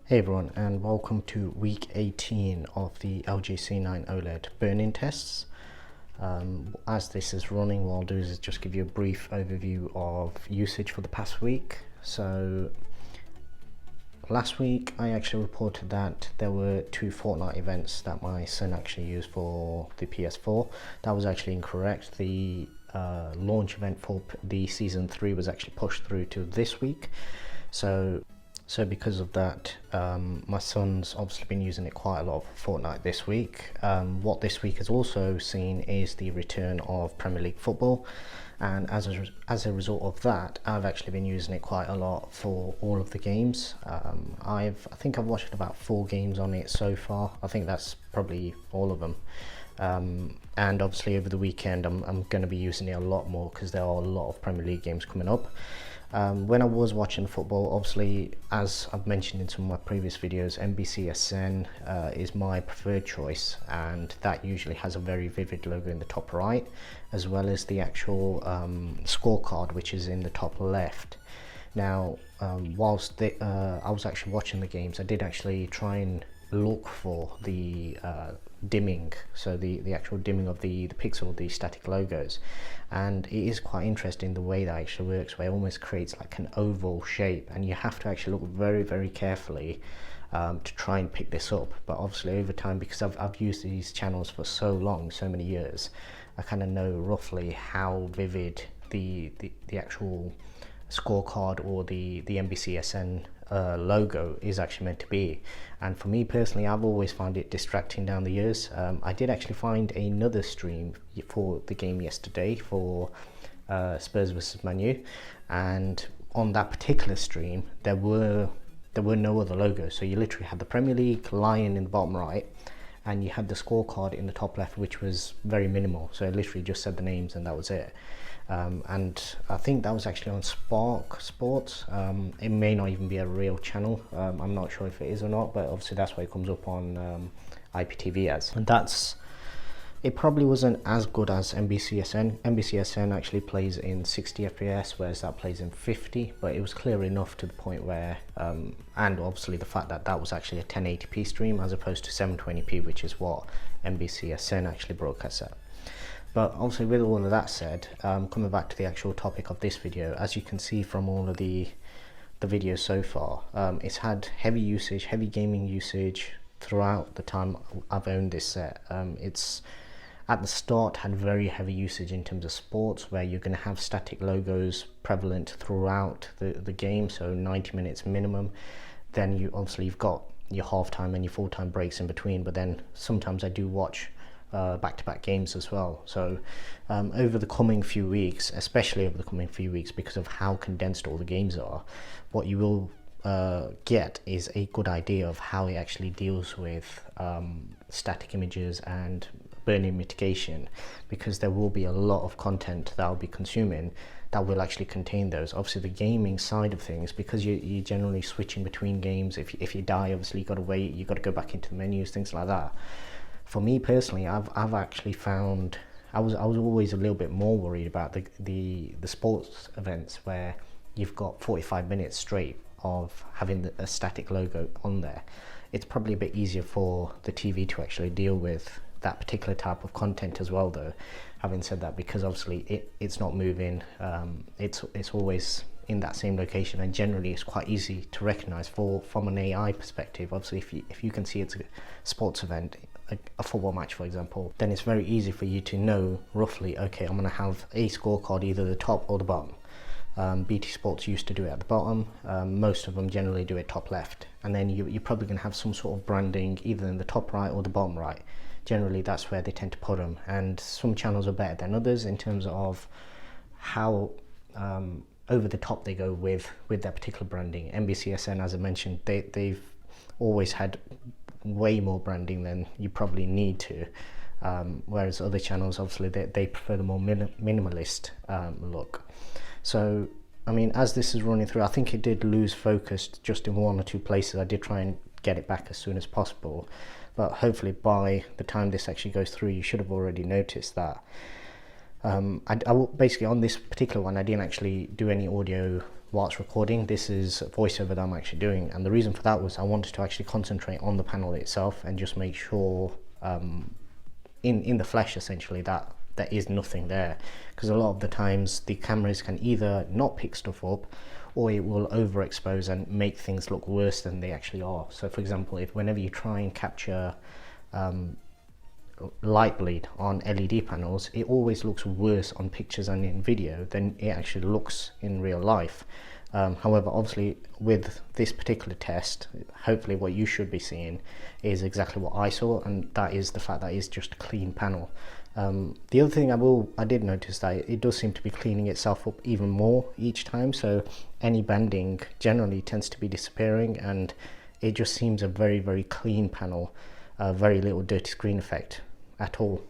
Hey everyone, and welcome to week 18 of the LG C9 OLED burn-in tests. As this is running, what I'll do is just give you a brief overview of usage for the past week. So last week I actually reported that there were 2 Fortnite events that my son actually used for the PS4. That was actually incorrect. The launch event for the season 3 was actually pushed through to this week. So because of that, my son's obviously been using it quite a lot for Fortnite this week. What this week has also seen is the return of Premier League football, and as a result of that, I've actually been using it quite a lot for all of the games. I think I've watched about 4 games on it so far. I think that's probably all of them. And obviously over the weekend I'm going to be using it a lot more because there are a lot of Premier League games coming up. When I was watching football, obviously, as I've mentioned in some of my previous videos, NBCSN is my preferred choice, and that usually has a very vivid logo in the top right, as well as the actual scorecard, which is in the top left. Now, whilst I was actually watching the games, I did actually try and look for the dimming, so the actual dimming of the pixel, the static logos, and it is quite interesting the way that actually works, where it almost creates like an oval shape, and you have to actually look very carefully to try and pick this up. But obviously over time, because I've used these channels for so long, so many years, I kind of know roughly how vivid the actual scorecard or the NBCSN logo is actually meant to be. And for me personally, I've always found it distracting down the years. I did actually find another stream for the game yesterday for Spurs versus Man U, and on that particular stream there were no other logos. So you literally had the Premier League lion in the bottom right, and you had the scorecard in the top left, which was very minimal, so it literally just said the names and that was it. And I think that was actually on Spark Sports. It may not even be a real channel. I'm not sure if it is or not, but obviously that's why it comes up on IPTV as. And it probably wasn't as good as NBCSN. NBCSN actually plays in 60 FPS, whereas that plays in 50, but it was clear enough to the point where, and obviously the fact that that was actually a 1080p stream as opposed to 720p, which is what NBCSN actually broadcasts at. But obviously with all of that said, coming back to the actual topic of this video, as you can see from all of the videos so far, it's had heavy usage, heavy gaming usage throughout the time I've owned this set. It's at the start had very heavy usage in terms of sports, where you're going to have static logos prevalent throughout the game, so 90 minutes minimum. Then you've got your half-time and your full-time breaks in between, but then sometimes I do watch back-to-back games as well. So over the coming few weeks, especially over the coming few weeks, because of how condensed all the games are, what you will get is a good idea of how it actually deals with static images and burn-in mitigation, because there will be a lot of content that I'll be consuming that will actually contain those. Obviously the gaming side of things, because you're generally switching between games, if you die, obviously you've got to wait, you've got to go back into the menus, things like that. For me personally, I've actually found, I was always a little bit more worried about the sports events, where you've got 45 minutes straight of having a static logo on there. It's probably a bit easier for the TV to actually deal with that particular type of content as well, though. Having said that, because obviously it's not moving, it's always in that same location, and generally it's quite easy to recognize from an AI perspective. Obviously if you can see it's a sports event, a football match for example, then it's very easy for you to know roughly, okay, I'm going to have a scorecard either the top or the bottom. BT Sports used to do it at the bottom. Most of them generally do it top left, and then you're probably going to have some sort of branding either in the top right or the bottom right. Generally that's where they tend to put them, and some channels are better than others in terms of how over the top they go with their particular branding. NBCSN, as I mentioned, they've always had way more branding than you probably need to, whereas other channels, obviously they prefer the more minimalist look. So I mean, as this is running through, I think it did lose focus just in 1 or 2 places. I did try and get it back as soon as possible, but hopefully by the time this actually goes through, you should have already noticed that. Basically on this particular one, I didn't actually do any audio whilst recording. This is voiceover that I'm actually doing, and the reason for that was I wanted to actually concentrate on the panel itself and just make sure in the flesh essentially that there is nothing there, because a lot of the times the cameras can either not pick stuff up or it will overexpose and make things look worse than they actually are. So for example, if whenever you try and capture light bleed on LED panels, it always looks worse on pictures and in video than it actually looks in real life. However, obviously with this particular test, hopefully what you should be seeing is exactly what I saw, and that is the fact that it's just a clean panel. The other thing I did notice that it does seem to be cleaning itself up even more each time, so any banding generally tends to be disappearing, and it just seems a very clean panel, very little dirty screen effect at all.